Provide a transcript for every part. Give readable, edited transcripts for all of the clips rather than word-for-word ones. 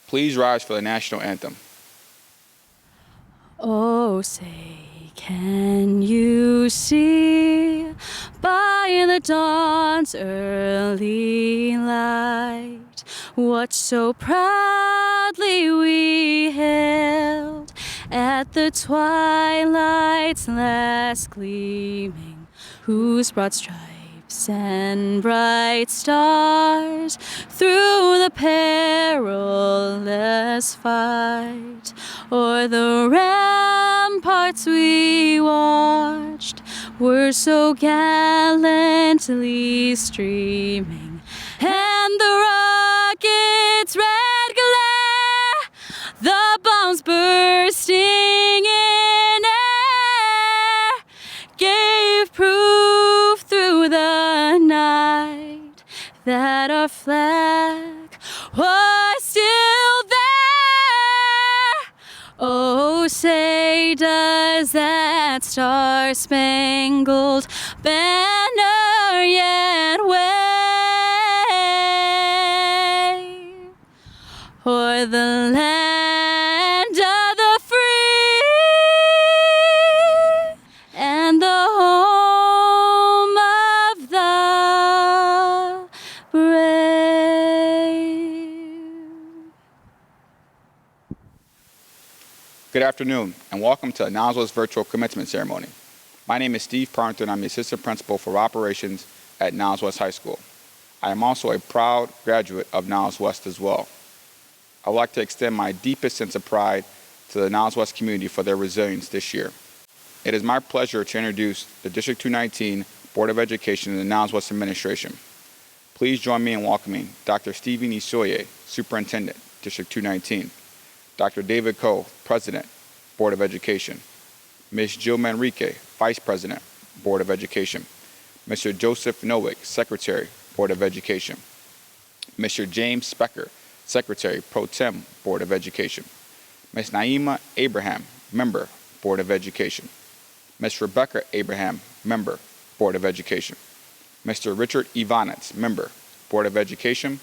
Please rise for the national anthem. Oh, say, can you see by the dawn's early light what so proudly we hailed at the twilight's last gleaming, whose broad stripes and bright stars through the perilous fight o'er the ramparts we watched were so gallantly streaming, and the rocket's red glare, the bombs bursting in air, gave proof through the night that our flag was still there. Oh, say, does that star-spangled banner yet wave o'er the land of the free and the home of the brave? Good afternoon, and welcome to Niles West virtual commencement ceremony. My name is Steve Parnter, and I'm the assistant principal for operations at Niles West High School. I am also a proud graduate of Niles West as well. I would like to extend my deepest sense of pride to the Niles West community for their resilience this year. It is my pleasure to introduce the District 219 Board of Education and the Niles West Administration. Please join me in welcoming Dr. Stephen Isoye, Superintendent, District 219, Dr. David Coe, President, Board of Education, Ms. Jill Manrique, Vice President, Board of Education, Mr. Joseph Nowick, Secretary, Board of Education, Mr. James Specker, Secretary Pro Tem, Board of Education, Ms. Naima Abraham, Member, Board of Education, Ms. Rebecca Abraham, Member, Board of Education, Mr. Richard Ivanitz, Member, Board of Education,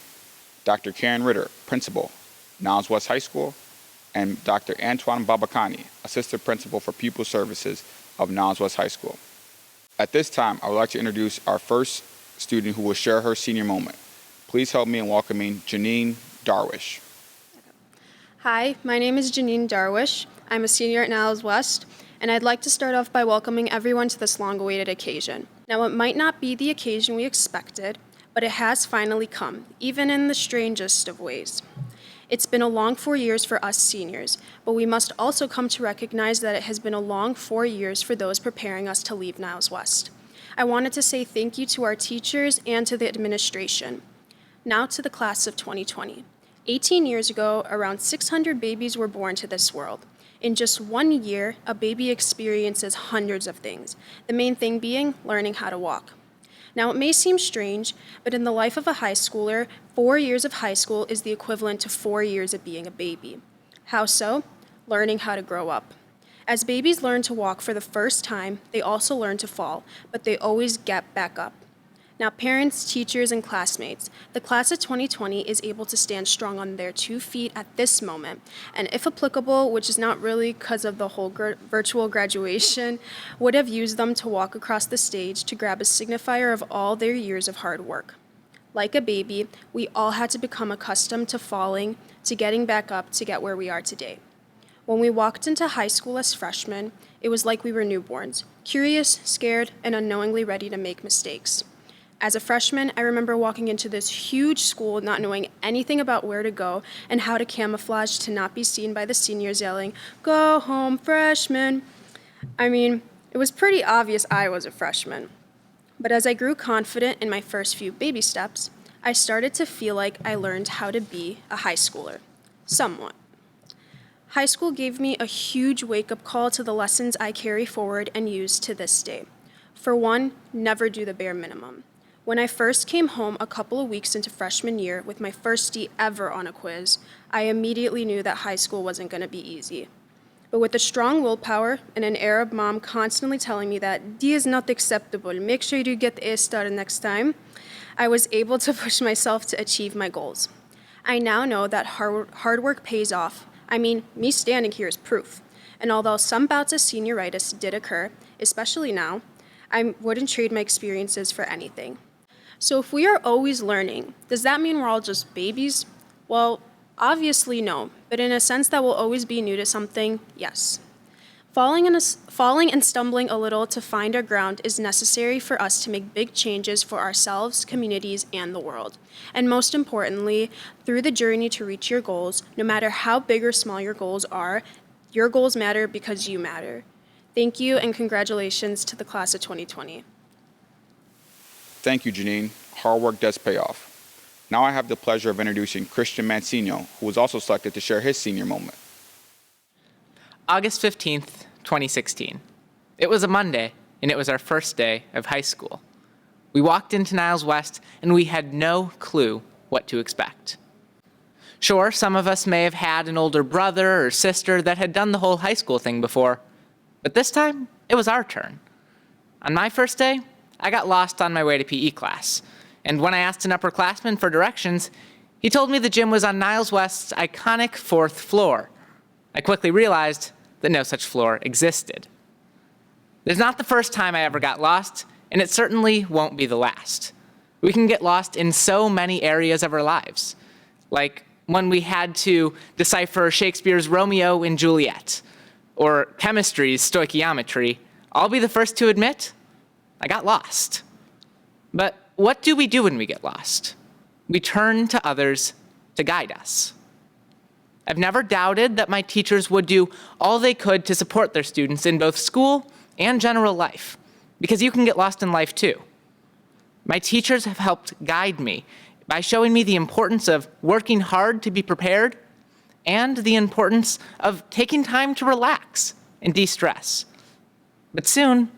Dr. Karen Ritter, Principal, Niles West High School, and Dr. Antoine Babakani, Assistant Principal for Pupil Services of Niles West High School. At this time, I would like to introduce our first student who will share her senior moment. Please help me in welcoming Janine Darwish. Hi, my name is Janine Darwish. I'm a senior at Niles West, and I'd like to start off by welcoming everyone to this long-awaited occasion. Now, it might not be the occasion we expected, but it has finally come, even in the strangest of ways. It's been a long 4 years for us seniors, but we must also come to recognize that it has been a long 4 years for those preparing us to leave Niles West. I wanted to say thank you to our teachers and to the administration. Now to the class of 2020. 18 years ago, around 600 babies were born to this world. In just 1 year, a baby experiences hundreds of things, the main thing being learning how to walk. Now, it may seem strange, but in the life of a high schooler, 4 years of high school is the equivalent to 4 years of being a baby. How so? Learning how to grow up. As babies learn to walk for the first time, they also learn to fall, but they always get back up. Now, parents, teachers, and classmates, the class of 2020 is able to stand strong on their 2 feet at this moment, and if applicable, which is not really because of the whole virtual graduation, would have used them to walk across the stage to grab a signifier of all their years of hard work. Like a baby, we all had to become accustomed to falling, to getting back up to get where we are today. When we walked into high school as freshmen, it was like we were newborns, curious, scared, and unknowingly ready to make mistakes. As a freshman, I remember walking into this huge school not knowing anything about where to go and how to camouflage to not be seen by the seniors yelling, "Go home, freshman." I mean, it was pretty obvious I was a freshman. But as I grew confident in my first few baby steps, I started to feel like I learned how to be a high schooler. Somewhat. High school gave me a huge wake-up call to the lessons I carry forward and use to this day. For one, never do the bare minimum. When I first came home a couple of weeks into freshman year with my first D ever on a quiz, I immediately knew that high school wasn't going to be easy. But with a strong willpower and an Arab mom constantly telling me that D is not acceptable, make sure you get A star next time, I was able to push myself to achieve my goals. I now know that hard work pays off. I mean, me standing here is proof. And although some bouts of senioritis did occur, especially now, I wouldn't trade my experiences for anything. So if we are always learning, does that mean we're all just babies? Well, obviously no, but in a sense that we'll always be new to something, yes. Falling and stumbling a little to find our ground is necessary for us to make big changes for ourselves, communities, and the world. And most importantly, through the journey to reach your goals, no matter how big or small your goals are, your goals matter because you matter. Thank you and congratulations to the class of 2020. Thank you, Janine. Hard work does pay off. Now I have the pleasure of introducing Christian Mancino, who was also selected to share his senior moment. August 15th, 2016. It was a Monday, and it was our first day of high school. We walked into Niles West, and we had no clue what to expect. Sure, some of us may have had an older brother or sister that had done the whole high school thing before, but this time, it was our turn. On my first day, I got lost on my way to PE class, and when I asked an upperclassman for directions, he told me the gym was on Niles West's iconic 4th floor. I quickly realized that no such floor existed. It's not the first time I ever got lost, and it certainly won't be the last. We can get lost in so many areas of our lives, like when we had to decipher Shakespeare's Romeo and Juliet, or chemistry's stoichiometry. I'll be the first to admit, I got lost. But what do we do when we get lost? We turn to others to guide us. I've never doubted that my teachers would do all they could to support their students in both school and general life, because you can get lost in life too. My teachers have helped guide me by showing me the importance of working hard to be prepared and the importance of taking time to relax and de-stress. But soon,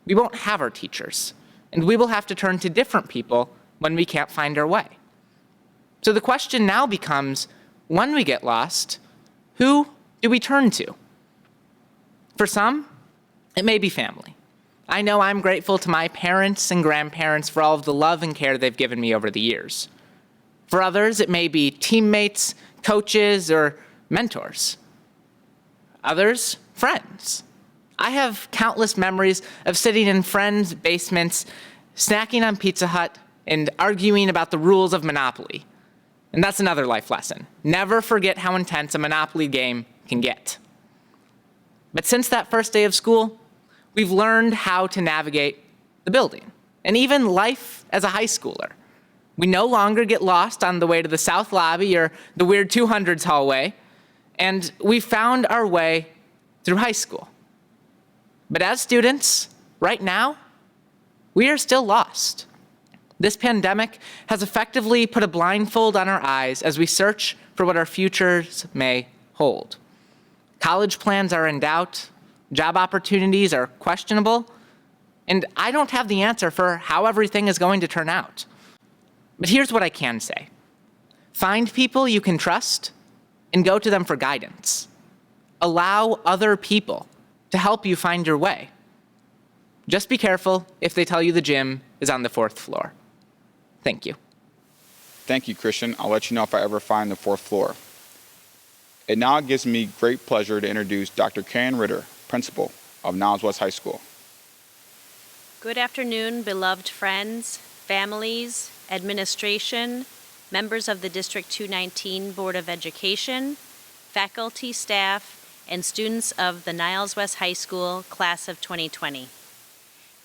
we won't have our teachers, and we will have to turn to different people when we can't find our way. So the question now becomes, when we get lost, who do we turn to? For some, it may be family. I know I'm grateful to my parents and grandparents for all of the love and care they've given me over the years. For others, it may be teammates, coaches, or mentors. Others, friends. I have countless memories of sitting in friends' basements, snacking on Pizza Hut, and arguing about the rules of Monopoly. And that's another life lesson. Never forget how intense a Monopoly game can get. But since that first day of school, we've learned how to navigate the building, and even life as a high schooler. We no longer get lost on the way to the South Lobby or the weird 200s hallway, and we found our way through high school. But as students, right now, we are still lost. This pandemic has effectively put a blindfold on our eyes as we search for what our futures may hold. College plans are in doubt, job opportunities are questionable, and I don't have the answer for how everything is going to turn out. But here's what I can say. Find people you can trust and go to them for guidance. Allow other people to help you find your way. Just be careful if they tell you the gym is on the 4th floor. Thank you. Thank you, Christian. I'll let you know if I ever find the 4th floor. It now gives me great pleasure to introduce Dr. Karen Ritter, principal of Niles West High School. Good afternoon, beloved friends, families, administration, members of the District 219 Board of Education, faculty, staff, and students of the Niles West High School class of 2020.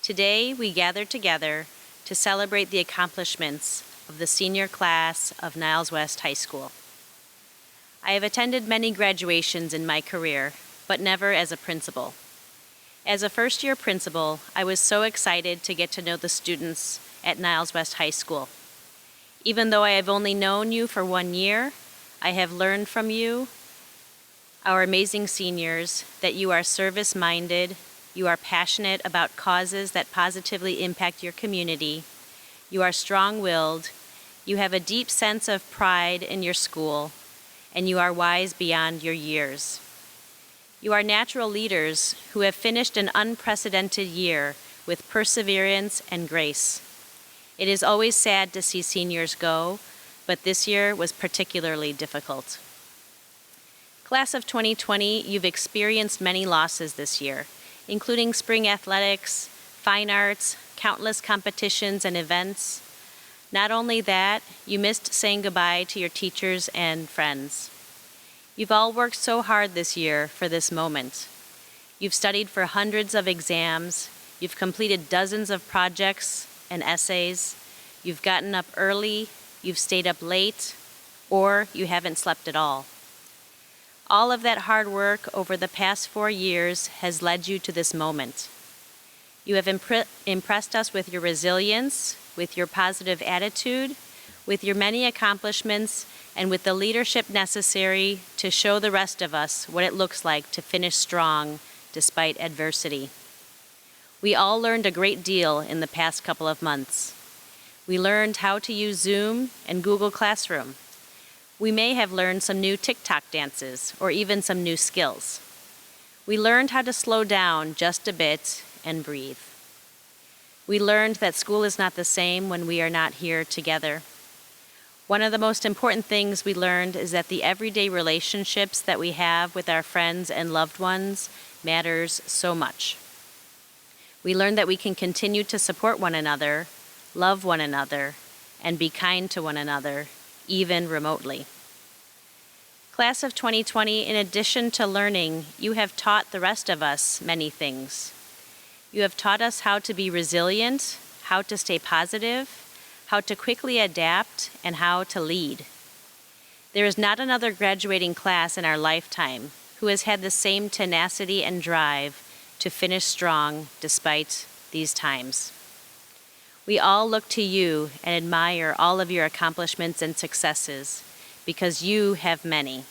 Today, we gather together to celebrate the accomplishments of the senior class of Niles West High School. I have attended many graduations in my career, but never as a principal. As a first-year principal, I was so excited to get to know the students at Niles West High School. Even though I have only known you for 1 year, I have learned from you, our amazing seniors, that you are service-minded, you are passionate about causes that positively impact your community, you are strong-willed, you have a deep sense of pride in your school, and you are wise beyond your years. You are natural leaders who have finished an unprecedented year with perseverance and grace. It is always sad to see seniors go, but this year was particularly difficult. Class of 2020, you've experienced many losses this year, including spring athletics, fine arts, countless competitions and events. Not only that, you missed saying goodbye to your teachers and friends. You've all worked so hard this year for this moment. You've studied for hundreds of exams, you've completed dozens of projects and essays, you've gotten up early, you've stayed up late, or you haven't slept at all. All of that hard work over the past 4 years has led you to this moment. You have impressed us with your resilience, with your positive attitude, with your many accomplishments, and with the leadership necessary to show the rest of us what it looks like to finish strong despite adversity. We all learned a great deal in the past couple of months. We learned how to use Zoom and Google Classroom. We may have learned some new TikTok dances or even some new skills. We learned how to slow down just a bit and breathe. We learned that school is not the same when we are not here together. One of the most important things we learned is that the everyday relationships that we have with our friends and loved ones matters so much. We learned that we can continue to support one another, love one another, and be kind to one another, even remotely. Class of 2020, in addition to learning, you have taught the rest of us many things. You have taught us how to be resilient, how to stay positive, how to quickly adapt, and how to lead. There is not another graduating class in our lifetime who has had the same tenacity and drive to finish strong despite these times. We all look to you and admire all of your accomplishments and successes because you have many.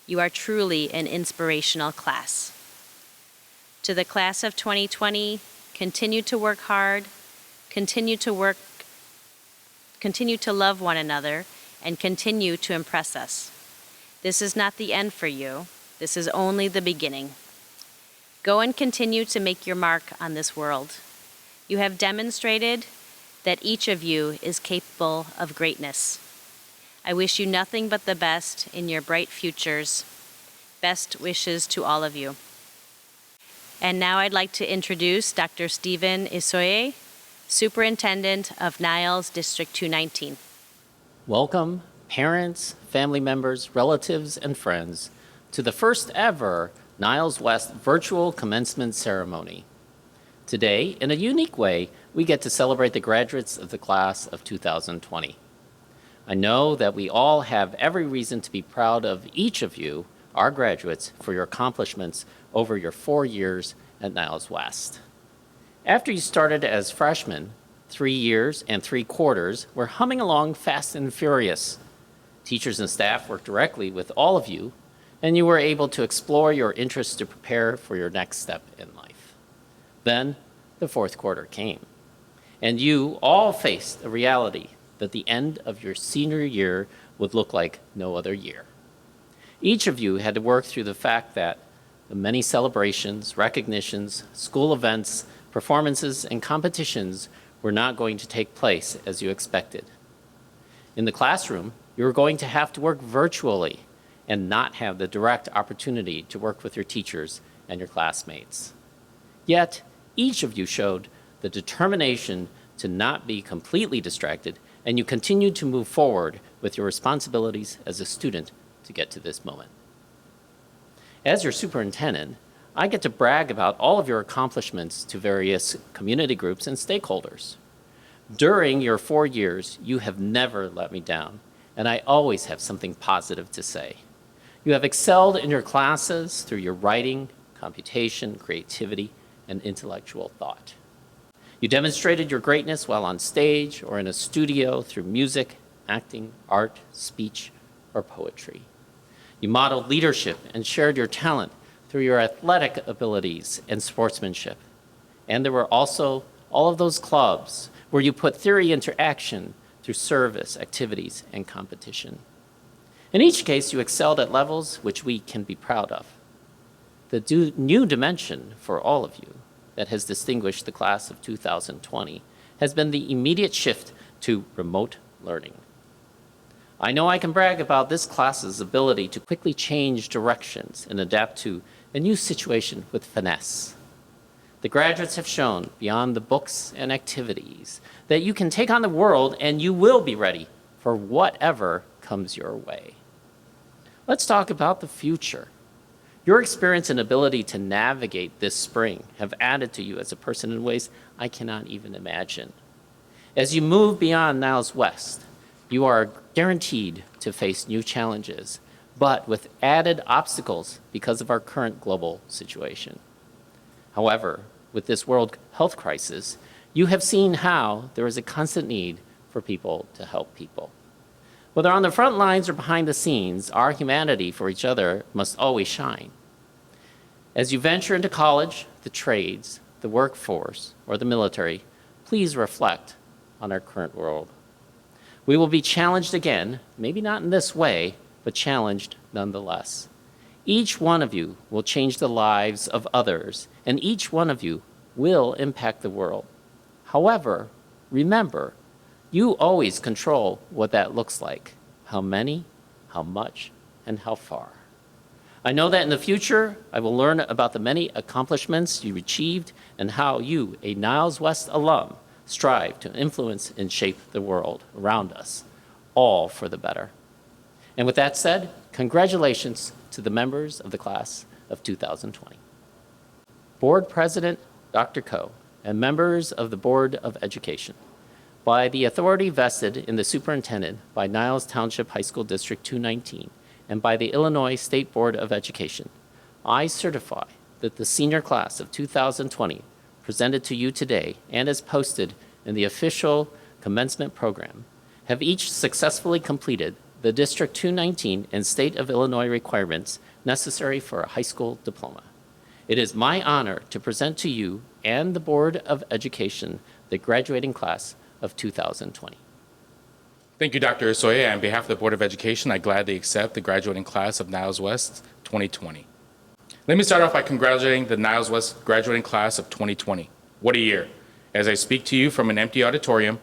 You are truly an inspirational class. To the class of 2020, continue to work hard, continue to love one another, and continue to impress us. This is not the end for you. This is only the beginning. Go and continue to make your mark on this world. You have demonstrated that each of you is capable of greatness. I wish you nothing but the best in your bright futures. Best wishes to all of you. And now I'd like to introduce Dr. Stephen Isoye, Superintendent of Niles District 219. Welcome, parents, family members, relatives, and friends, to the first ever Niles West virtual commencement ceremony. Today, in a unique way, we get to celebrate the graduates of the class of 2020. I know that we all have every reason to be proud of each of you, our graduates, for your accomplishments over your 4 years at Niles West. After you started as freshmen, 3 years and 3/4 were humming along fast and furious. Teachers and staff worked directly with all of you, and you were able to explore your interests to prepare for your next step in life. Then the 4th quarter came, and you all faced the reality that the end of your senior year would look like no other year. Each of you had to work through the fact that the many celebrations, recognitions, school events, performances, and competitions were not going to take place as you expected. In the classroom, you were going to have to work virtually and not have the direct opportunity to work with your teachers and your classmates. Yet, each of you showed the determination to not be completely distracted, and you continued to move forward with your responsibilities as a student to get to this moment. As your superintendent, I get to brag about all of your accomplishments to various community groups and stakeholders. During your 4 years, you have never let me down, and I always have something positive to say. You have excelled in your classes through your writing, computation, creativity, and intellectual thought. You demonstrated your greatness while on stage or in a studio through music, acting, art, speech, or poetry. You modeled leadership and shared your talent through your athletic abilities and sportsmanship. And there were also all of those clubs where you put theory into action through service, activities, and competition. In each case, you excelled at levels which we can be proud of. The new dimension for all of you that has distinguished the class of 2020 has been the immediate shift to remote learning. I know I can brag about this class's ability to quickly change directions and adapt to a new situation with finesse. The graduates have shown, beyond the books and activities, that you can take on the world and you will be ready for whatever comes your way. Let's talk about the future. Your experience and ability to navigate this spring have added to you as a person in ways I cannot even imagine. As you move beyond Niles West, you are guaranteed to face new challenges, but with added obstacles because of our current global situation. However, with this world health crisis, you have seen how there is a constant need for people to help people. Whether on the front lines or behind the scenes, our humanity for each other must always shine. As you venture into college, the trades, the workforce, or the military, please reflect on our current world. We will be challenged again, maybe not in this way, but challenged nonetheless. Each one of you will change the lives of others, and each one of you will impact the world. However, remember, you always control what that looks like, how many, how much, and how far. I know that in the future, I will learn about the many accomplishments you achieved and how you, a Niles West alum, strive to influence and shape the world around us, all for the better. And with that said, congratulations to the members of the class of 2020. Board President Dr. Coe and members of the Board of Education, by the authority vested in the superintendent by Niles Township High School District 219 and by the Illinois State Board of Education, I certify that the senior class of 2020 presented to you today and as posted in the official commencement program have each successfully completed the District 219 and State of Illinois requirements necessary for a high school diploma. It is my honor to present to you and the Board of Education the graduating class of 2020. Thank you, Dr. Osoye. On behalf of the Board of Education, I gladly accept the graduating class of Niles West 2020. Let me start off by congratulating the Niles West graduating class of 2020. What a year. As I speak to you from an empty auditorium,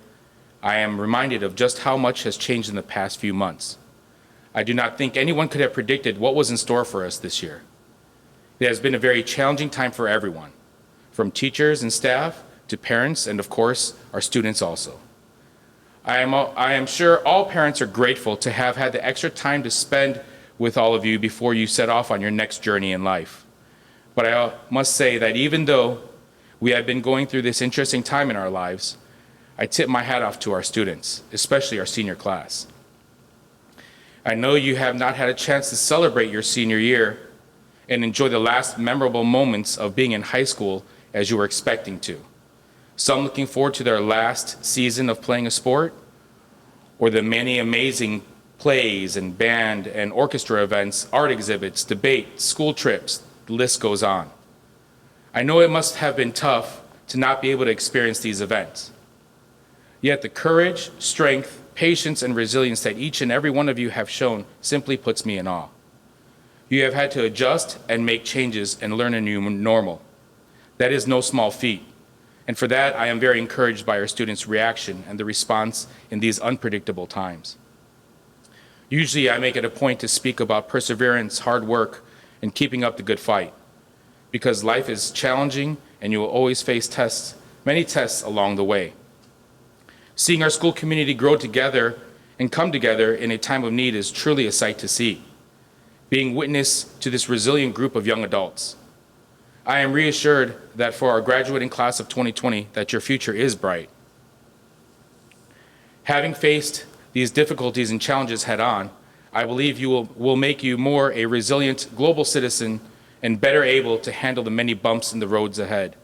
I am reminded of just how much has changed in the past few months. I do not think anyone could have predicted what was in store for us this year. It has been a very challenging time for everyone, from teachers and staff to parents and, of course, our students also. I am sure all parents are grateful to have had the extra time to spend with all of you before you set off on your next journey in life. But I must say that even though we have been going through this interesting time in our lives, I tip my hat off to our students, especially our senior class. I know you have not had a chance to celebrate your senior year and enjoy the last memorable moments of being in high school as you were expecting to. Some looking forward to their last season of playing a sport, or the many amazing plays and band and orchestra events, art exhibits, debates, school trips, the list goes on. I know it must have been tough to not be able to experience these events. Yet the courage, strength, patience, and resilience that each and every one of you have shown simply puts me in awe. You have had to adjust and make changes and learn a new normal. That is no small feat. And for that, I am very encouraged by our students' reaction and the response in these unpredictable times. Usually, I make it a point to speak about perseverance, hard work, and keeping up the good fight. Because life is challenging and you will always face tests, many tests along the way. Seeing our school community grow together and come together in a time of need is truly a sight to see. Being witness to this resilient group of young adults. I am reassured that for our graduating class of 2020, that your future is bright. Having faced these difficulties and challenges head on, I believe will make you more a resilient global citizen and better able to handle the many bumps in the roads ahead.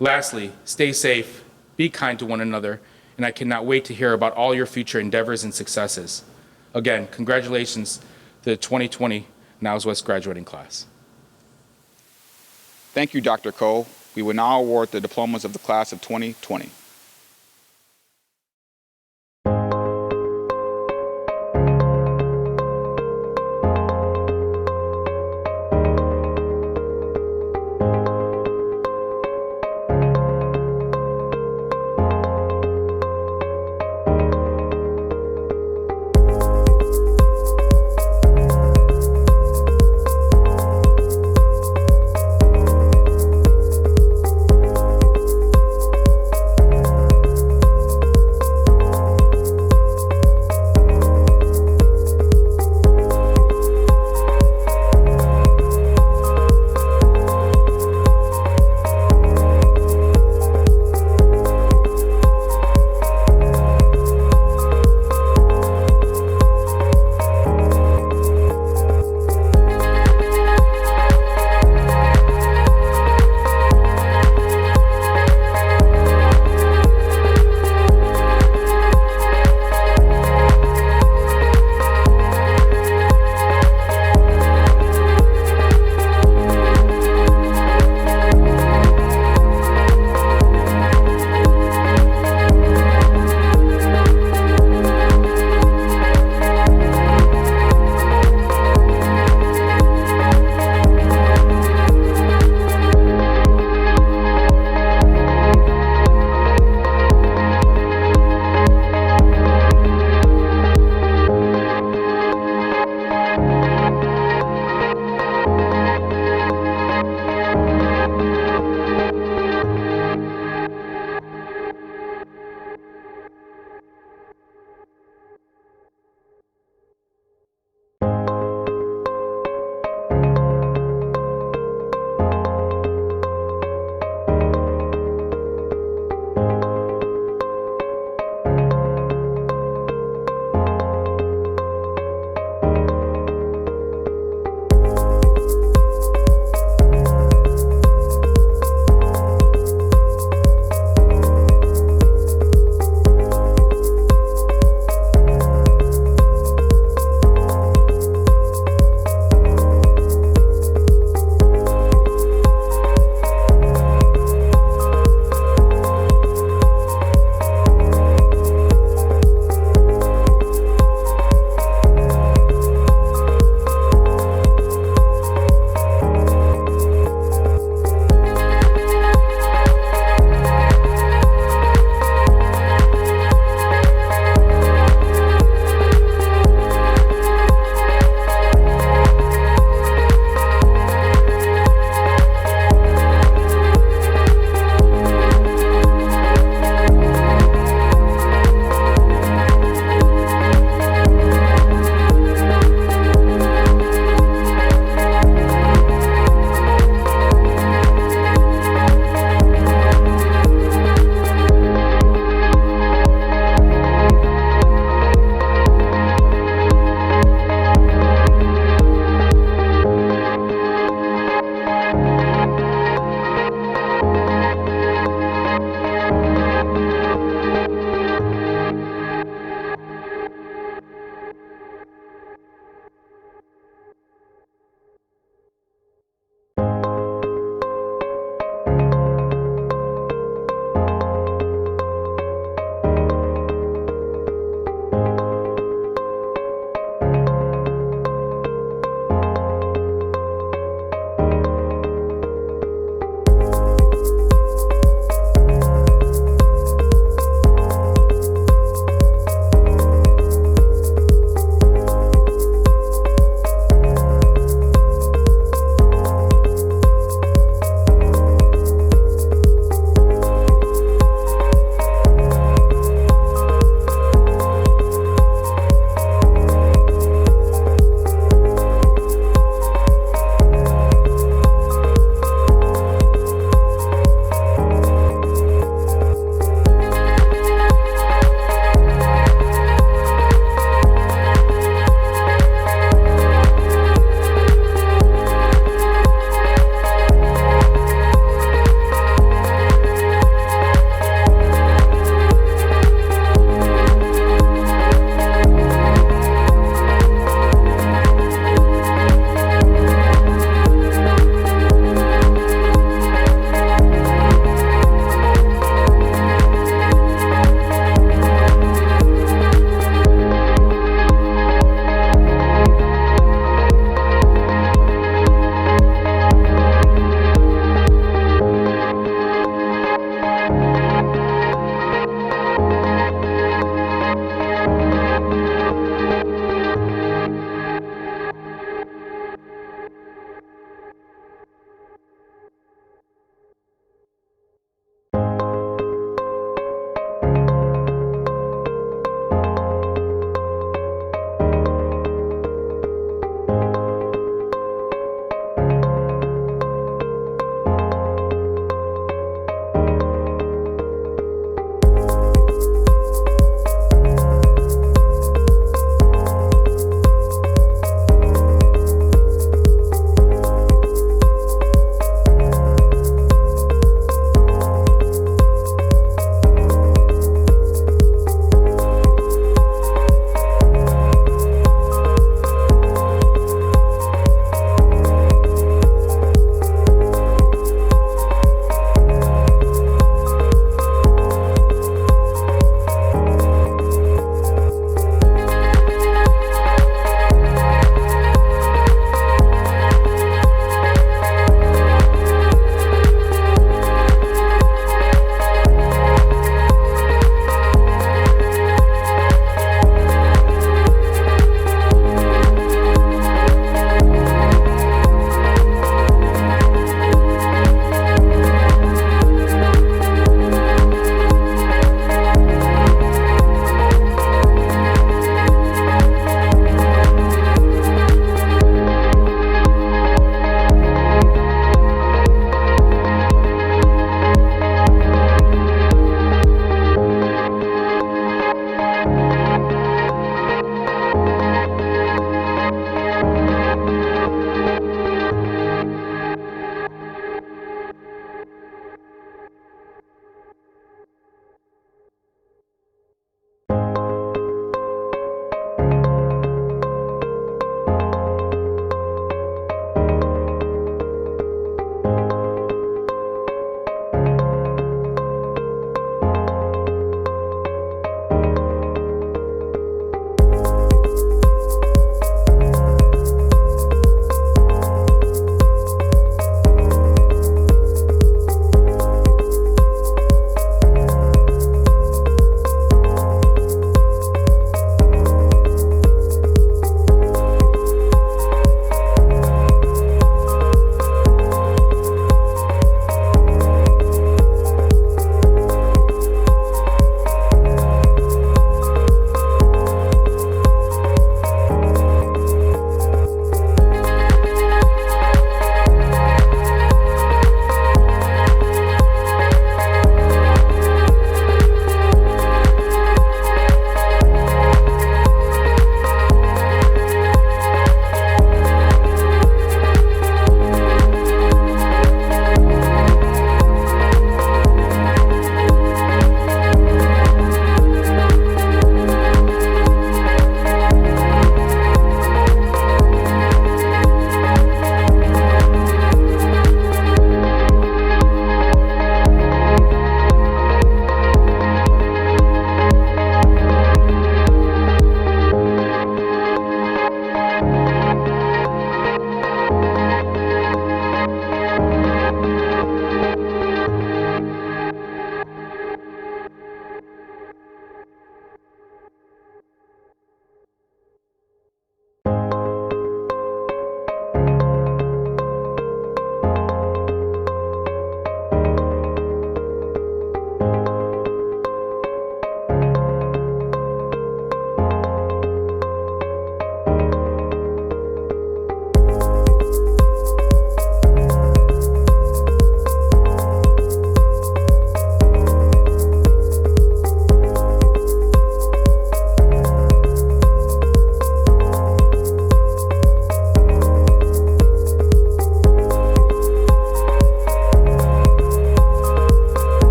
Lastly, stay safe, be kind to one another, and I cannot wait to hear about all your future endeavors and successes. Again, congratulations to the 2020 Niles West graduating class. Thank you, Dr. Coe. We will now award the diplomas of the class of 2020.